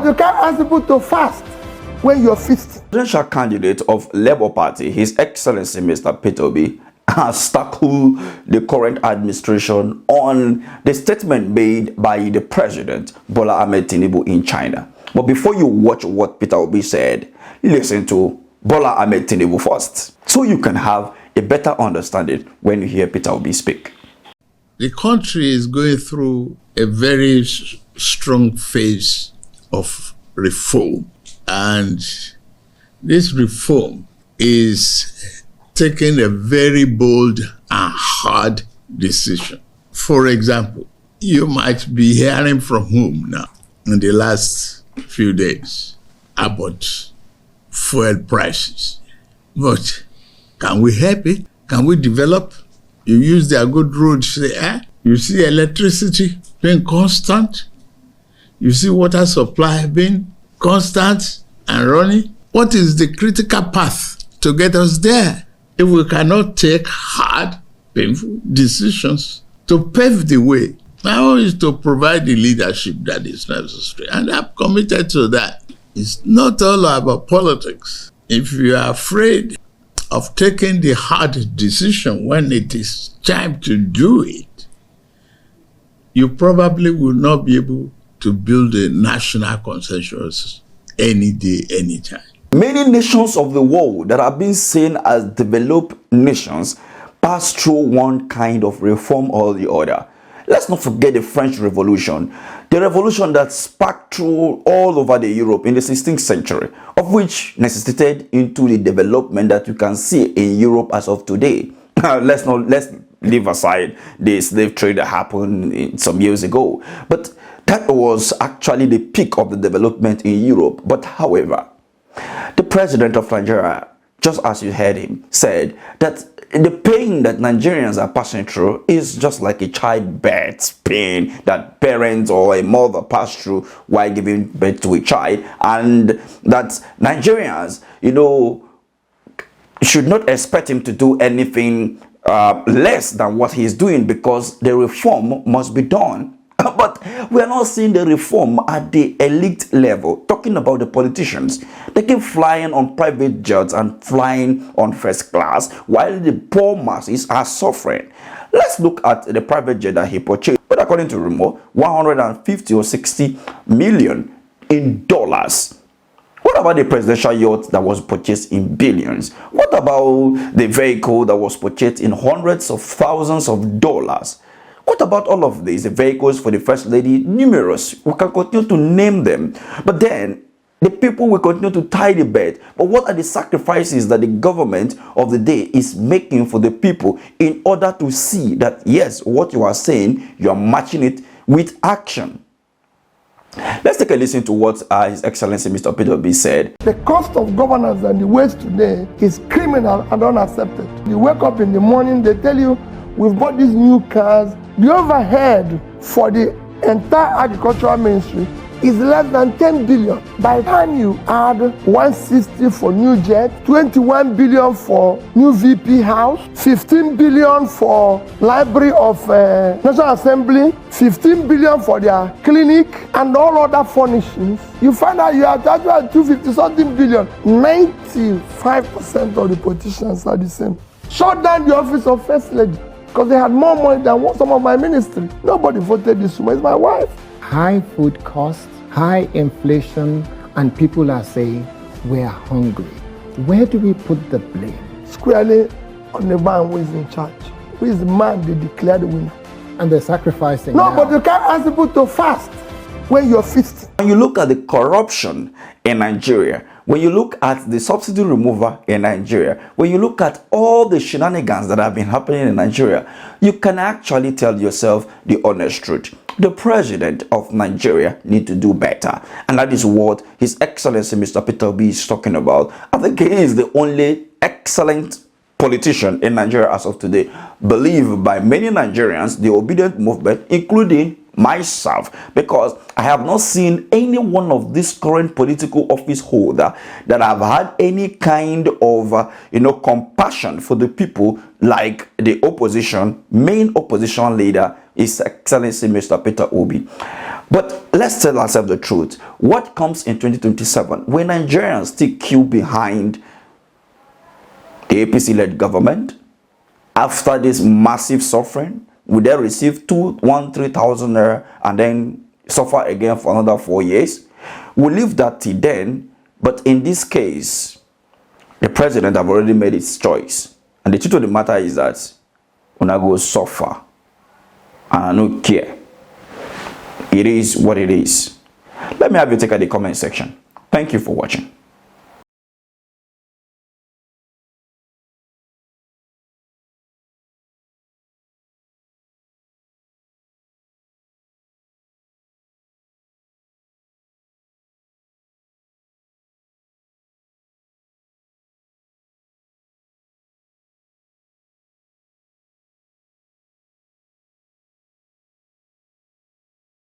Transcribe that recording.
You can't ask people to fast when you're feasting. Presidential candidate of Labour Party, His Excellency Mr. Peter Obi, has tackled the current administration on the statement made by the president, Bola Ahmed Tinubu, in China. But before you watch what Peter Obi said, listen to Bola Ahmed Tinubu first, so you can have a better understanding when you hear Peter Obi speak. The country is going through a very strong phase of reform, and this reform is taking a very bold and hard decision. For example, you might be hearing from home now in the last few days about fuel prices. But can we help it? Can we develop? You use their good roads, say, you see electricity being constant. You see water supply being constant and running. What is the critical path to get us there? If we cannot take hard, painful decisions to pave the way, now is to provide the leadership that is necessary. And I'm committed to that. It's not all about politics. If you are afraid of taking the hard decision when it is time to do it, you probably will not be able to build a national consensus any day, anytime. Many nations of the world that are being seen as developed nations pass through one kind of reform or the other. Let's not forget the French Revolution, the revolution that sparked through all over the Europe in the 16th century, of which necessitated into the development that you can see in Europe as of today. Let's leave aside the slave trade that happened some years ago, but that was actually the peak of the development in Europe. But however, the president of Nigeria, just as you heard him, said that the pain that Nigerians are passing through is just like a childbirth pain that parents or a mother pass through while giving birth to a child, and that Nigerians, should not expect him to do anything less than what he's doing, because the reform must be done. But we are not seeing the reform at the elite level. Talking about the politicians, they keep flying on private jets and flying on first class, while the poor masses are suffering. Let's look at the private jet that he purchased, but according to rumor, 150 or 60 million in dollars. What about the presidential yacht that was purchased in billions? What about the vehicle that was purchased in hundreds of thousands of dollars? What about all of these? The vehicles for the First Lady, numerous. We can continue to name them. But then, the people will continue to tie the bed. But what are the sacrifices that the government of the day is making for the people in order to see that, yes, what you are saying, you are matching it with action? Let's take a listen to what His Excellency Mr. Peter Obi said. The cost of governance and the waste today is criminal and unaccepted. You wake up in the morning, they tell you, we've bought these new cars. The overhead for the entire agricultural ministry is less than 10 billion. By the time you add 160 for new jet, 21 billion for new VP house, 15 billion for Library of National Assembly, 15 billion for their clinic, and all other furnishings, you find out you are charged 250 something billion. 95% of the politicians are the same. Shut down the office of First Lady, because they had more money than some of my ministry. Nobody voted this woman. It's my wife. High food costs, high inflation, and people are saying we're hungry. Where do we put the blame? Squarely on the man who is in charge. Who is the man they declared the winner. And they're sacrificing. No, now. but you can't ask people to fast when you're feasting. When you look at the corruption in Nigeria, when you look at the subsidy removal in Nigeria, when you look at all the shenanigans that have been happening in Nigeria, you can actually tell yourself the honest truth. The president of Nigeria needs to do better. And that is what His Excellency Mr. Peter Obi is talking about. I think he is the only excellent politician in Nigeria as of today, believed by many Nigerians, the obedient movement, including myself, because I have not seen any one of this current political office holder that have had any kind of compassion for the people like the main opposition leader, His Excellency Mr. Peter Obi. But let's tell ourselves the truth. What comes in 2027 when Nigerians still queue behind the APC-led government after this massive suffering? Will they receive 3,000 naira and then suffer again for another 4 years? We'll leave that till then. But in this case, the president have already made its choice. And the truth of the matter is that when I go suffer, and I don't care. It is what it is. Let me have your take at the comment section. Thank you for watching.